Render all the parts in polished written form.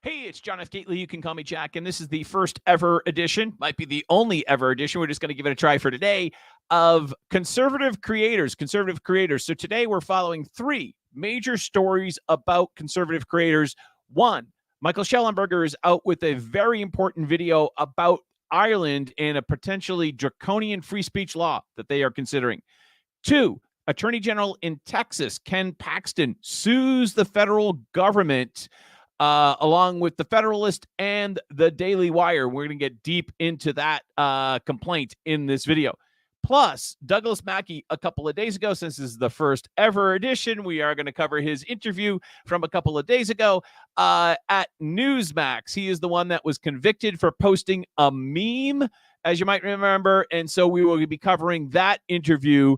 Hey, it's John F. Gately. You can call me Jack, and this is the first ever edition, might be the only ever edition. We're just going to give it a try for today of conservative creators. So today we're following three major stories about conservative creators. One, Michael Schellenberger is out with a very important video about Ireland and a potentially draconian free speech law that they are considering. Two, Attorney General in Texas, Ken Paxton, sues the federal government along with the Federalist and the Daily Wire. We're going to get deep into that complaint in this video. Plus, Douglas Mackey, a couple of days ago, since this is the first ever edition, we are going to cover his interview from a couple of days ago at Newsmax. He is the one that was convicted for posting a meme, as you might remember, and so we will be covering that interview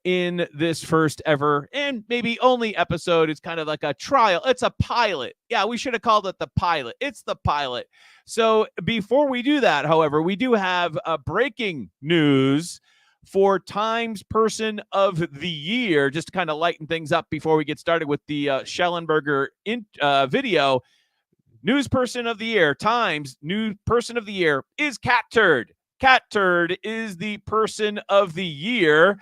in this first ever and maybe only episode. It's kind of like a trial. It's a pilot. Yeah, we should have called it the pilot. It's the pilot. So before we do that, however, we do have breaking news for Times Person of the Year, just to kind of lighten things up before we get started with the Schellenberger video. News Person of the Year, Times News Person of the Year is Catturd. Catturd is the Person of the Year.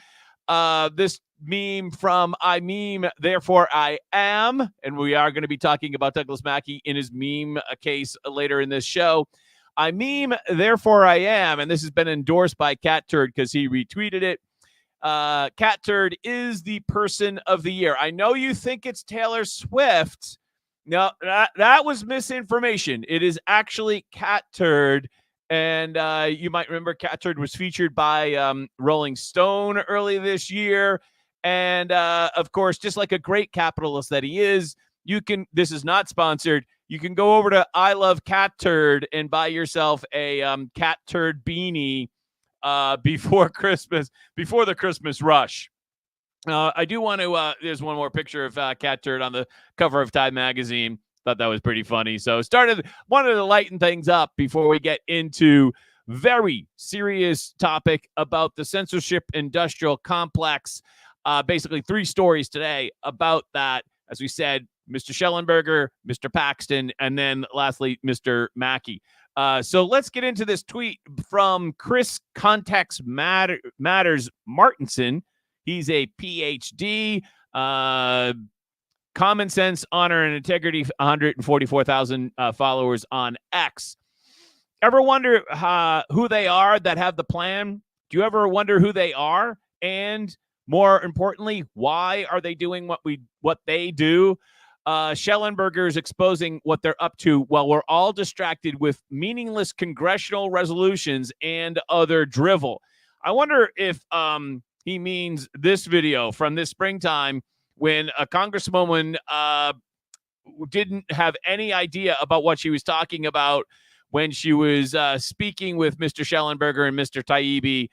This meme from I meme, therefore I am, and we are going to be talking about Douglas Mackey in his meme case later in this show. I meme, therefore I am, and this has been endorsed by Catturd because he retweeted it. Catturd is the Person of the Year. I know you think it's Taylor Swift. No, that was misinformation. It is actually Catturd. And you might remember Catturd was featured by Rolling Stone early this year. And, of course, just like a great capitalist that he is, this is not sponsored. You can go over to I Love Catturd and buy yourself a Catturd beanie before Christmas, before the Christmas rush. I do want to, there's one more picture of Catturd on the cover of Time magazine. Thought that was pretty funny. So wanted to lighten things up before we get into very serious topic about the censorship industrial complex. Basically three stories today about that. As we said, Mr. Schellenberger, Mr. Paxton, and then lastly, Mr. Mackey. So let's get into this tweet from Chris Context Matters Martinson. He's a PhD, Common Sense, Honor, and Integrity, 144,000 followers on X. Ever wonder who they are that have the plan? Do you ever wonder who they are? And more importantly, why are they doing what they do? Schellenberger is exposing what they're up to while we're all distracted with meaningless congressional resolutions and other drivel. I wonder if he means this video from this springtime when a congresswoman didn't have any idea about what she was talking about when she was speaking with Mr. Schellenberger and Mr. Taibbi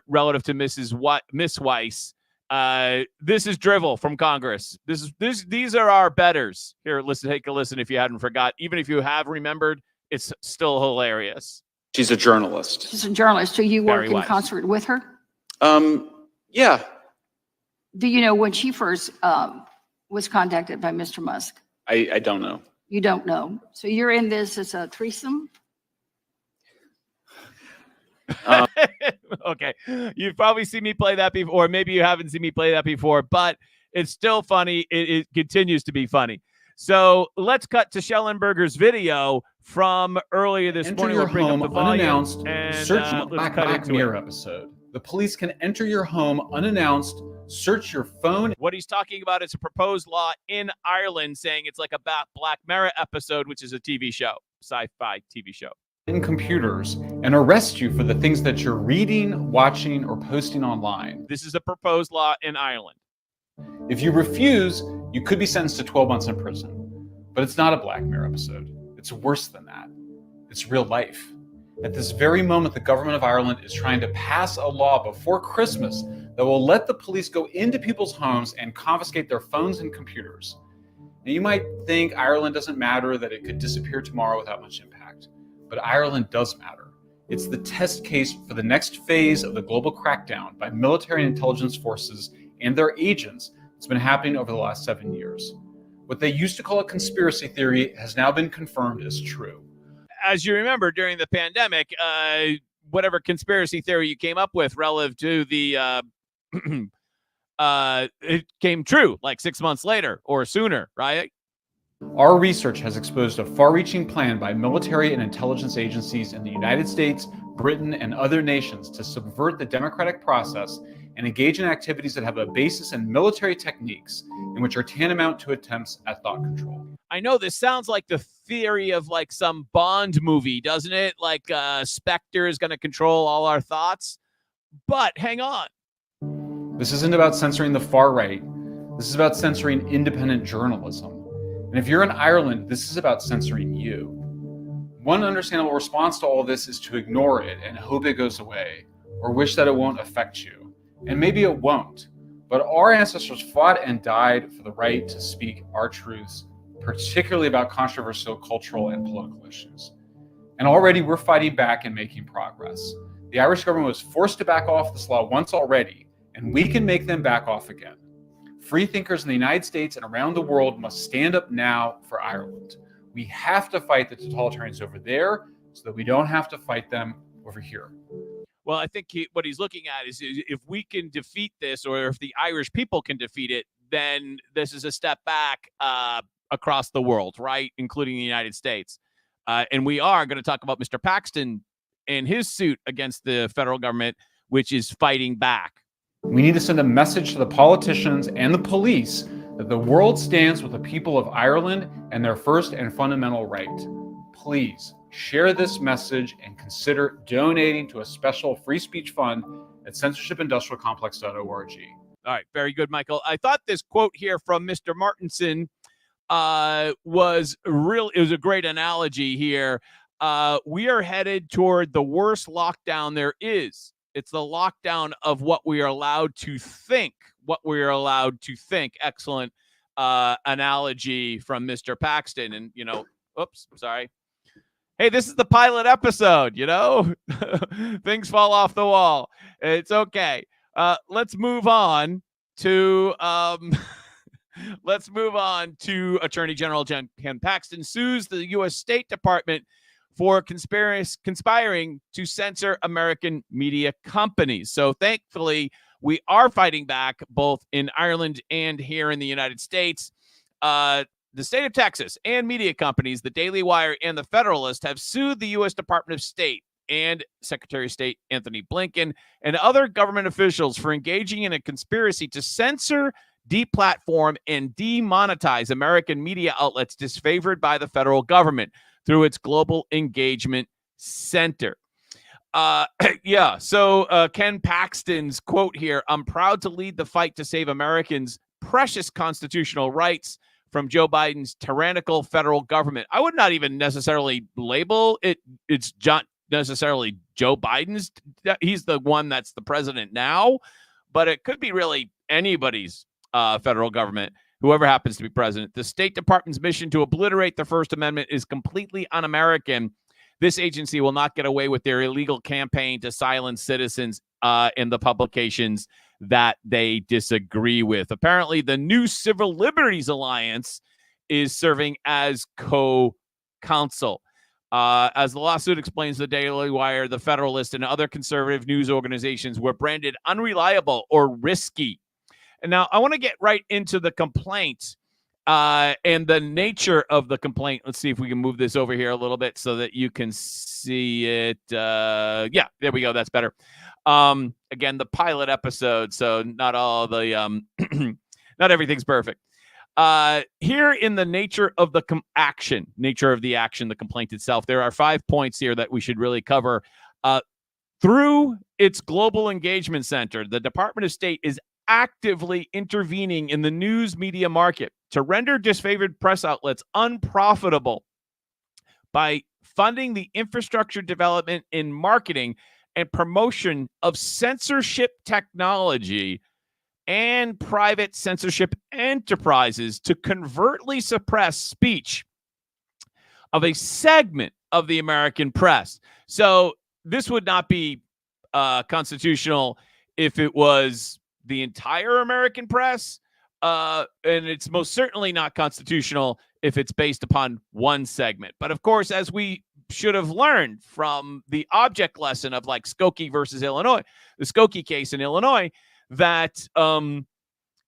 relative to Miss Weiss. This is drivel from Congress. These are our betters. Here, take a listen if you hadn't forgot. Even if you have remembered, it's still hilarious. She's a journalist. She's a journalist. So you work in concert with her? Yeah. Do you know when she first was contacted by Mr. Musk? I don't know. You don't know. So you're in this as a threesome? Okay. You've probably seen me play that before, or maybe you haven't seen me play that before, but it's still funny. It continues to be funny. So let's cut to Schellenberger's video from earlier this morning. Enter your home unannounced. Search the Black Mirror episode. The police can enter your home unannounced. Search your phone. What he's talking about is a proposed law in Ireland saying it's like a Black Mirror episode, which is a TV show, sci-fi TV show. In computers and arrest you for the things that you're reading, watching, or posting online. This is a proposed law in Ireland. If you refuse, you could be sentenced to 12 months in prison. But it's not a Black Mirror episode. It's worse than that. It's real life. At this very moment, the government of Ireland is trying to pass a law before Christmas that will let the police go into people's homes and confiscate their phones and computers. Now, you might think Ireland doesn't matter, that it could disappear tomorrow without much impact. But Ireland does matter. It's the test case for the next phase of the global crackdown by military and intelligence forces and their agents that's been happening over the last 7 years. What they used to call a conspiracy theory has now been confirmed as true. As you remember, during the pandemic, whatever conspiracy theory you came up with relative to the it came true like 6 months later or sooner, right? Our research has exposed a far-reaching plan by military and intelligence agencies in the United States, Britain, and other nations to subvert the democratic process and engage in activities that have a basis in military techniques and which are tantamount to attempts at thought control. I know this sounds like the theory of like some Bond movie, doesn't it? Like Spectre is going to control all our thoughts. But hang on. This isn't about censoring the far right. This is about censoring independent journalism. And if you're in Ireland, this is about censoring you. One understandable response to all this is to ignore it and hope it goes away, or wish that it won't affect you. And maybe it won't. But our ancestors fought and died for the right to speak our truths, particularly about controversial cultural and political issues. And already we're fighting back and making progress. The Irish government was forced to back off this law once already, and we can make them back off again. Free thinkers in the United States and around the world must stand up now for Ireland. We have to fight the totalitarians over there so that we don't have to fight them over here. Well, I think what he's looking at is if we can defeat this, or if the Irish people can defeat it, then this is a step back across the world, right? Including the United States. And we are going to talk about Mr. Paxton and his suit against the federal government, which is fighting back. We need to send a message to the politicians and the police that the world stands with the people of Ireland and their first and fundamental right. Please share this message and consider donating to a special free speech fund at censorshipindustrialcomplex.org. All right, very good, Michael. I thought this quote here from Mr. Martinson was a great analogy here. We are headed toward the worst lockdown there is. It's the lockdown of what we are allowed to think. Excellent analogy from Mr. Paxton. And, oops, sorry. Hey, this is the pilot episode, things fall off the wall. It's okay. Let's move on to Attorney General Ken Paxton sues the U.S. State Department for conspiring to censor American media companies. So thankfully, we are fighting back both in Ireland and here in the United States. The state of Texas and media companies, the Daily Wire and the Federalist, have sued the U.S. Department of State and Secretary of State Anthony Blinken and other government officials for engaging in a conspiracy to censor, deplatform, and demonetize American media outlets disfavored by the federal government through its Global Engagement Center. So Ken Paxton's quote here: "I'm proud to lead the fight to save Americans' precious constitutional rights from Joe Biden's tyrannical federal government." I would not even necessarily label it. It's not necessarily Joe Biden's. He's the one that's the president now, but it could be really anybody's federal government, whoever happens to be president. The State Department's mission to obliterate the First Amendment is completely un-American. This agency will not get away with their illegal campaign to silence citizens in the publications that they disagree with. Apparently, the new Civil Liberties Alliance is serving as co-counsel. As the lawsuit explains, the Daily Wire, the Federalist, and other conservative news organizations were branded unreliable or risky. And now I want to get right into the complaint and the nature of the complaint. Let's see if we can move this over here a little bit so that you can see it. Yeah, there we go. That's better. Again, the pilot episode, so not all the not everything's perfect. Here in the nature of the action, the complaint itself, there are 5 points here that we should really cover. Through its Global Engagement Center, the Department of State is actively intervening in the news media market to render disfavored press outlets unprofitable by funding the infrastructure development in marketing and promotion of censorship technology and private censorship enterprises to covertly suppress speech of a segment of the American press. So this would not be constitutional if it was the entire American press, and it's most certainly not constitutional if it's based upon one segment. But of course, as we should have learned from the object lesson of like Skokie versus Illinois, the Skokie case in Illinois, that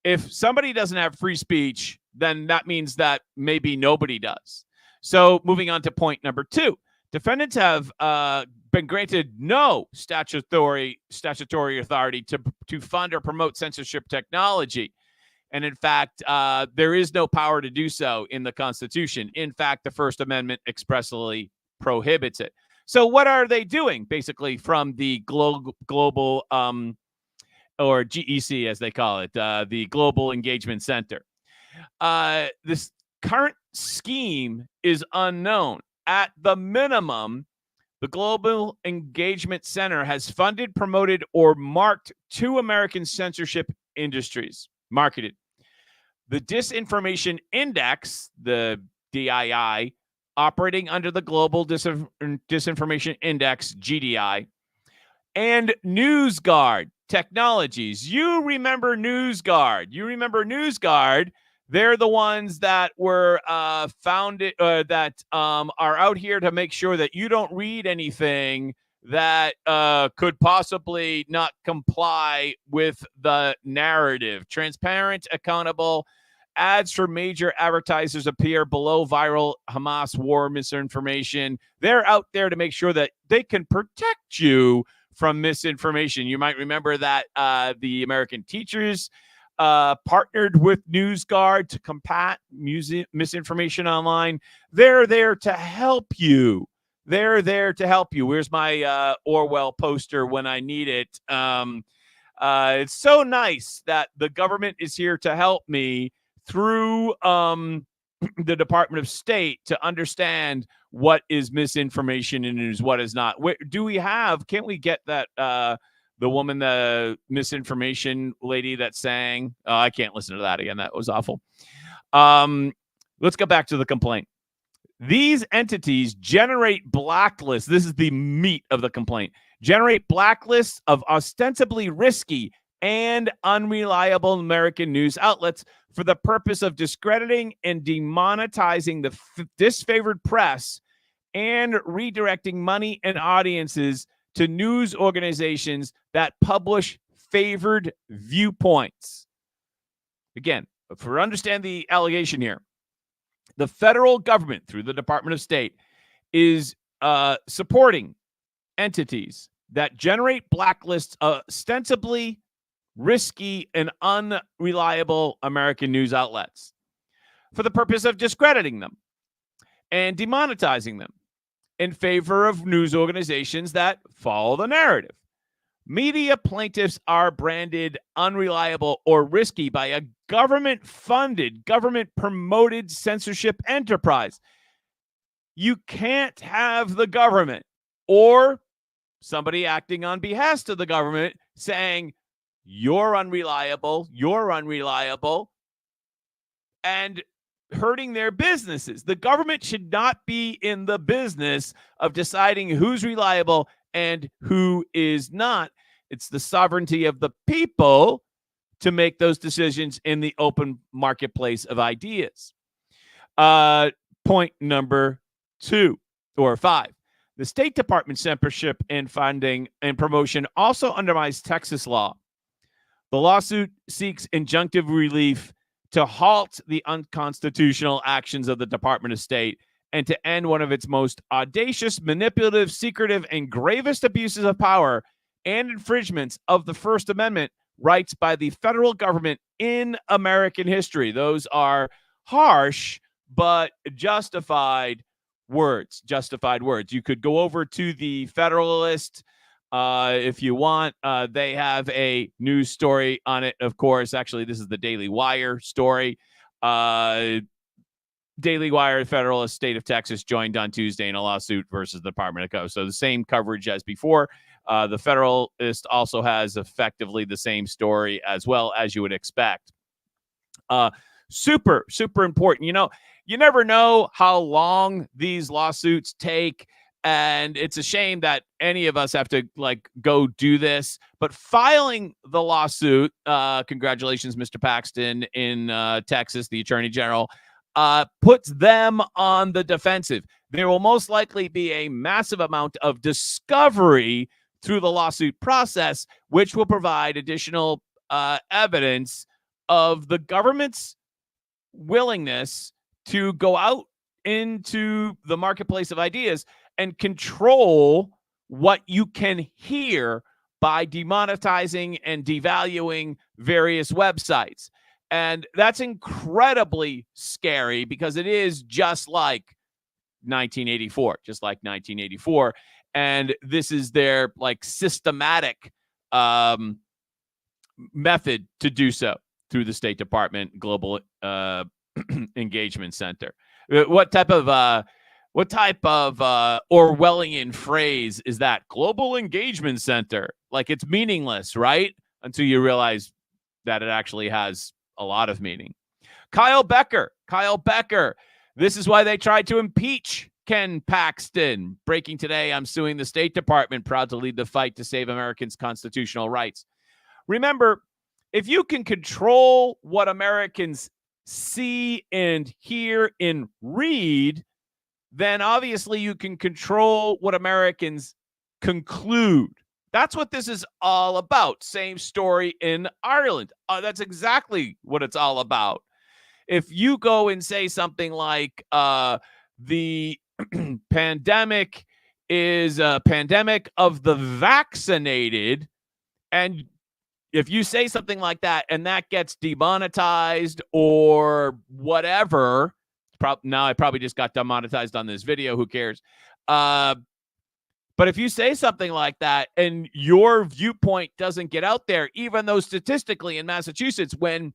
if somebody doesn't have free speech, then that means that maybe nobody does. So moving on to point number 2, defendants have been granted no statutory authority to fund or promote censorship technology. And in fact, there is no power to do so in the Constitution. In fact, the First Amendment expressly prohibits it. So what are they doing, basically, from the global or GEC, as they call it, the Global Engagement Center? This current scheme is unknown. At the minimum, the Global Engagement Center has funded, promoted, or marked 2 American censorship industries. Marketed. The Disinformation Index, the DII, operating under the Global Disinformation Index, GDI, and NewsGuard Technologies. You remember NewsGuard. They're the ones that were founded, that are out here to make sure that you don't read anything that could possibly not comply with the narrative. Transparent, accountable. Ads for major advertisers appear below viral Hamas war misinformation. They're out there to make sure that they can protect you from misinformation. You might remember that the American teachers partnered with NewsGuard to combat misinformation online. They're there to help you. Where's my Orwell poster when I need it? It's so nice that the government is here to help me through the Department of State to understand what is misinformation and is what is not. Can't we get that the woman, the misinformation lady that sang? I can't listen to that again. That was awful. Let's go back to the complaint. These entities generate blacklists. This is the meat of the complaint. Generate blacklists of ostensibly risky and unreliable American news outlets for the purpose of discrediting and demonetizing the disfavored press and redirecting money and audiences to news organizations that publish favored viewpoints. Again, for understand the allegation here, the federal government, through the Department of State, is supporting entities that generate blacklists of ostensibly risky and unreliable American news outlets for the purpose of discrediting them and demonetizing them in favor of news organizations that follow the narrative. Media plaintiffs are branded unreliable or risky by a government-funded, government-promoted censorship enterprise. You can't have the government or somebody acting on behalf of the government saying, you're unreliable, and hurting their businesses. The government should not be in the business of deciding who's reliable and who is not. It's the sovereignty of the people to make those decisions in the open marketplace of ideas. Point number 5. The State Department censorship and funding and promotion also undermines Texas law. The lawsuit seeks injunctive relief to halt the unconstitutional actions of the Department of State and to end one of its most audacious, manipulative, secretive, and gravest abuses of power and infringements of the First Amendment rights by the federal government in American history. Those are harsh but justified words. You could go over to the Federalist if you want. They have a news story on it, of course. Actually, this is the Daily Wire story. Daily Wire, Federalist, State of Texas joined on Tuesday in a lawsuit versus the Department of Commerce. So the same coverage as before. The Federalist also has effectively the same story as well, as you would expect. Super important. You know, you never know how long these lawsuits take. And it's a shame that any of us have to like go do this, but filing the lawsuit, congratulations, Mr. Paxton in Texas, the attorney general, puts them on the defensive. There will most likely be a massive amount of discovery through the lawsuit process, which will provide additional evidence of the government's willingness to go out into the marketplace of ideas and control what you can hear by demonetizing and devaluing various websites. And that's incredibly scary because it is just like 1984, and this is their like systematic method to do so through the State Department Global Engagement Center. What type of Orwellian phrase is that? Global Engagement Center. Like, it's meaningless, right? Until you realize that it actually has a lot of meaning. Kyle Becker. This is why they tried to impeach Ken Paxton. Breaking today, I'm suing the State Department, proud to lead the fight to save Americans' constitutional rights. Remember, if you can control what Americans see and hear and read, then obviously you can control what Americans conclude. That's what this is all about. Same story in Ireland. That's exactly what it's all about. If you go and say something like the pandemic is a pandemic of the vaccinated, and if you say something like that and that gets demonetized or whatever, now I probably just got demonetized on this video. Who cares? But if you say something like that and your viewpoint doesn't get out there, even though statistically in Massachusetts, when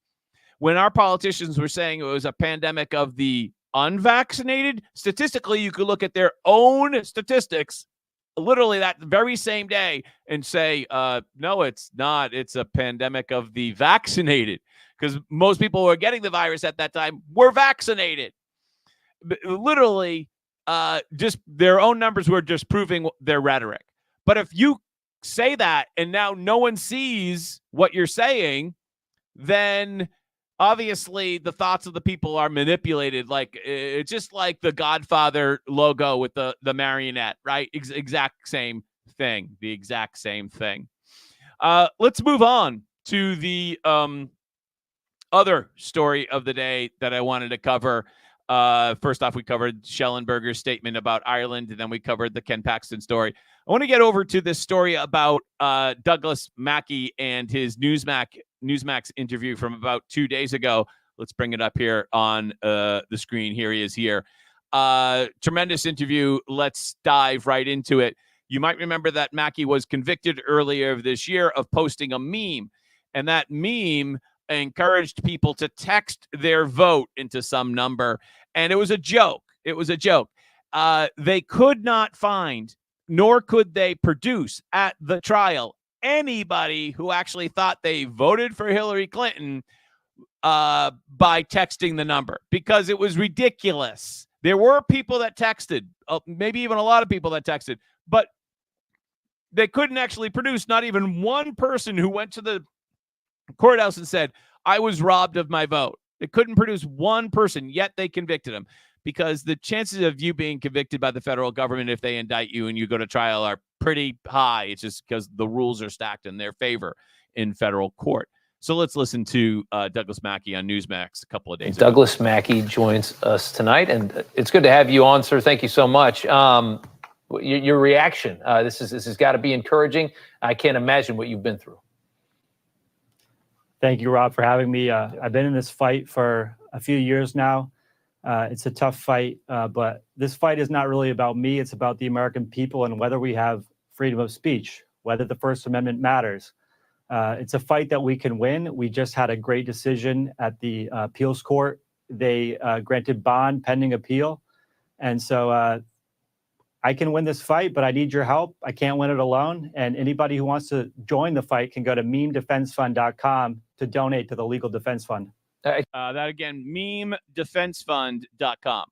our politicians were saying it was a pandemic of the unvaccinated, statistically, you could look at their own statistics literally that very same day and say, no, it's not. It's a pandemic of the vaccinated, because most people who are getting the virus at that time were vaccinated. Literally, just their own numbers were just proving their rhetoric. But if you say that and now no one sees what you're saying, then obviously the thoughts of the people are manipulated. Like, it's just like the Godfather logo with the marionette, right? Exact same thing. The exact same thing. Let's move on to the other story of the day that I wanted to cover. First off, we covered Schellenberger's statement about Ireland, and then we covered the Ken Paxton story. I want to get over to this story about Douglas Mackey and his Newsmax interview from about 2 days ago. Let's bring it up here on the screen. Here he is here. Tremendous interview. Let's dive right into it. You might remember that Mackey was convicted earlier this year of posting a meme, and that meme encouraged people to text their vote into some number, and it was a joke. They could not find, nor could they produce at the trial, anybody who actually thought they voted for Hillary Clinton by texting the number, because it was ridiculous. There were people that texted, maybe even a lot of people that texted, but they couldn't actually produce not even one person who went to the courthouse and said, I was robbed of my vote. They couldn't produce one person, yet they convicted him, because the chances of you being convicted by the federal government if they indict you and you go to trial are pretty high. It's just because the rules are stacked in their favor in federal court. So let's listen to Douglas Mackey on Newsmax a couple of days ago. Douglas Mackey joins us tonight, and it's good to have you on, sir. Thank you so much. Your reaction, this has got to be encouraging. I can't imagine what you've been through. Thank you, Rob, for having me. I've been in this fight for a few years now. It's a tough fight, but this fight is not really about me. It's about the American people and whether we have freedom of speech, whether the First Amendment matters. It's a fight that we can win. We just had a great decision at the appeals court. They granted bond pending appeal. And so I can win this fight, but I need your help. I can't win it alone. And anybody who wants to join the fight can go to memedefensefund.com to donate to the Legal Defense Fund. That again, memedefensefund.com.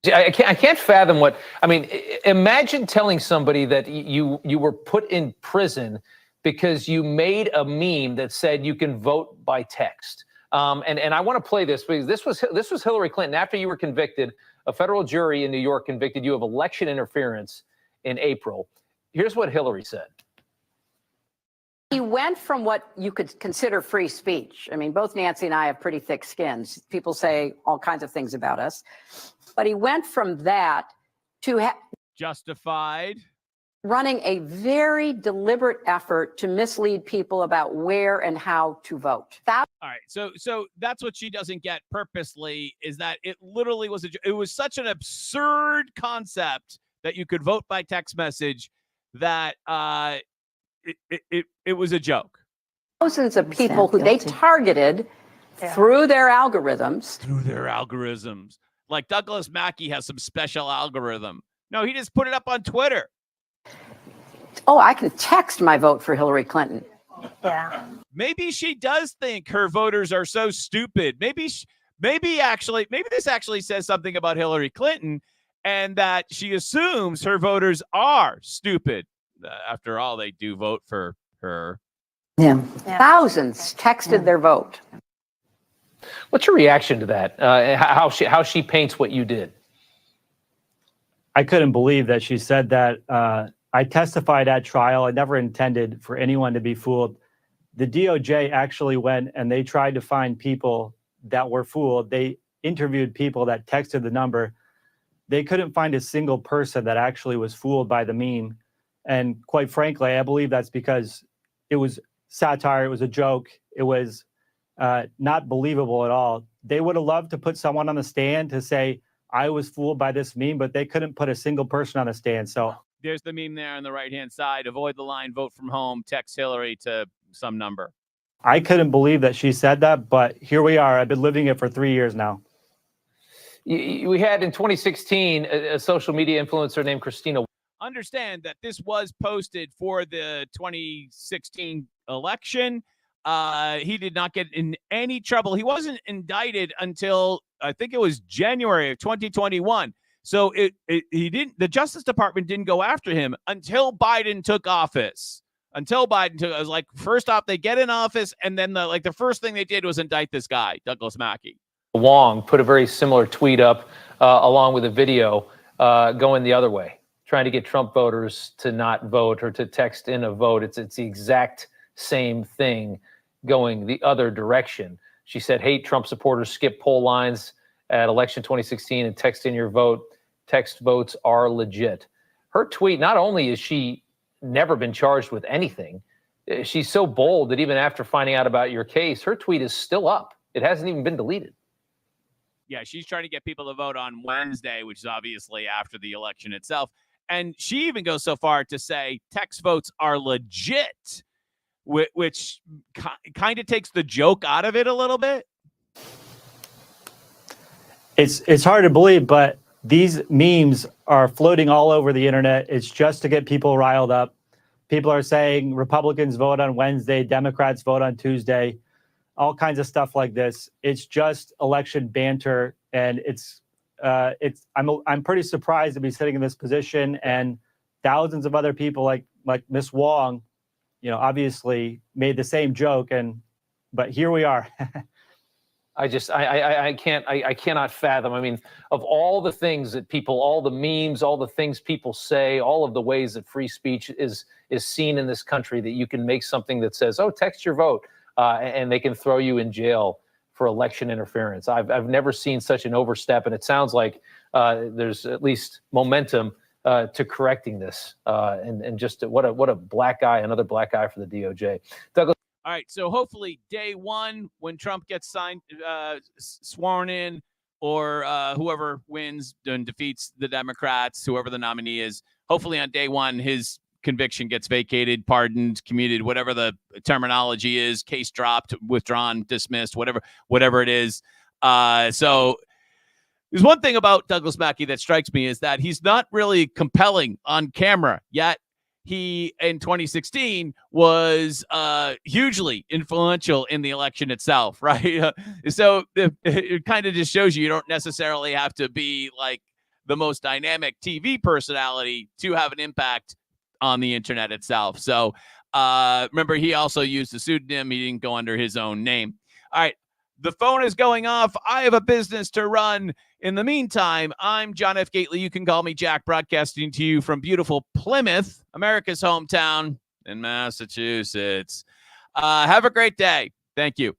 I can't fathom what, I mean, imagine telling somebody that you were put in prison because you made a meme that said you can vote by text. And I want to play this because this was Hillary Clinton. After you were convicted, a federal jury in New York convicted you of election interference in April. Here's what Hillary said. He went from what you could consider free speech. I mean, both Nancy and I have pretty thick skins. People say all kinds of things about us. But he went from that to Justified. running a very deliberate effort to mislead people about where and how to vote. All right, so that's what she doesn't get purposely, is that it literally was it was such an absurd concept that you could vote by text message that it was a joke. Thousands of people who they targeted through their algorithms. Like Douglas Mackey has some special algorithm. No, he just put it up on Twitter. Oh, I can text my vote for Hillary Clinton. Yeah. Maybe she does think her voters are so stupid. Maybe this actually says something about Hillary Clinton, and that she assumes her voters are stupid. After all, they do vote for her. Yeah. Thousands texted their vote. What's your reaction to that? How she paints what you did? I couldn't believe that she said that. I testified at trial. I never intended for anyone to be fooled. The DOJ actually went and they tried to find people that were fooled. They interviewed people that texted the number. They couldn't find a single person that actually was fooled by the meme. And quite frankly, I believe that's because it was satire. It was a joke. It was not believable at all. They would have loved to put someone on the stand to say, I was fooled by this meme, but they couldn't put a single person on the stand. So there's the meme there on the right-hand side. Avoid the line, vote from home, text Hillary to some number. I couldn't believe that she said that, but here we are. I've been living it for 3 years now. We had in 2016 a social media influencer named Christina. Understand that this was posted for the 2016 election. He did not get in any trouble. He wasn't indicted until I think it was January of 2021. So the Justice Department didn't go after him until Biden took office. It was like, first off, they get in office, and then the first thing they did was indict this guy, Douglas Mackey. Wong put a very similar tweet up along with a video going the other way, trying to get Trump voters to not vote or to text in a vote. It's the exact same thing going the other direction. She said, hate Trump supporters skip poll lines at election 2016 and text in your vote. Text votes are legit. Her tweet, not only is she never been charged with anything, she's so bold that even after finding out about your case, her tweet is still up. It hasn't even been deleted. Yeah, she's trying to get people to vote on Wednesday, which is obviously after the election itself. And she even goes so far to say text votes are legit, which kind of takes the joke out of it a little bit. It's hard to believe, but these memes are floating all over the internet. It's just to get people riled up. People are saying Republicans vote on Wednesday, Democrats vote on Tuesday, all kinds of stuff like this. It's just election banter, and I'm pretty surprised to be sitting in this position, and thousands of other people like Miss Wong, obviously made the same joke, but here we are. I cannot fathom. I mean, of all the things that people, all the memes, all the things people say, all of the ways that free speech is seen in this country, that you can make something that says, oh, text your vote, and they can throw you in jail for election interference. I've never seen such an overstep, and it sounds like there's at least momentum to correcting this. And just what a black eye, another black eye for the DOJ. Douglas. All right, so hopefully day one, when Trump gets sworn in, or whoever wins and defeats the Democrats, whoever the nominee is, hopefully on day one, his conviction gets vacated, pardoned, commuted, whatever the terminology is, case dropped, withdrawn, dismissed, whatever it is. So there's one thing about Douglas Mackey that strikes me, is that he's not really compelling on camera, yet he, in 2016, was hugely influential in the election itself, right? So it kind of just shows you don't necessarily have to be like the most dynamic TV personality to have an impact on the internet itself. So remember, he also used a pseudonym. He didn't go under his own name. All right. The phone is going off. I have a business to run. In the meantime, I'm John F. Gately. You can call me Jack, broadcasting to you from beautiful Plymouth, America's hometown in Massachusetts. Have a great day. Thank you.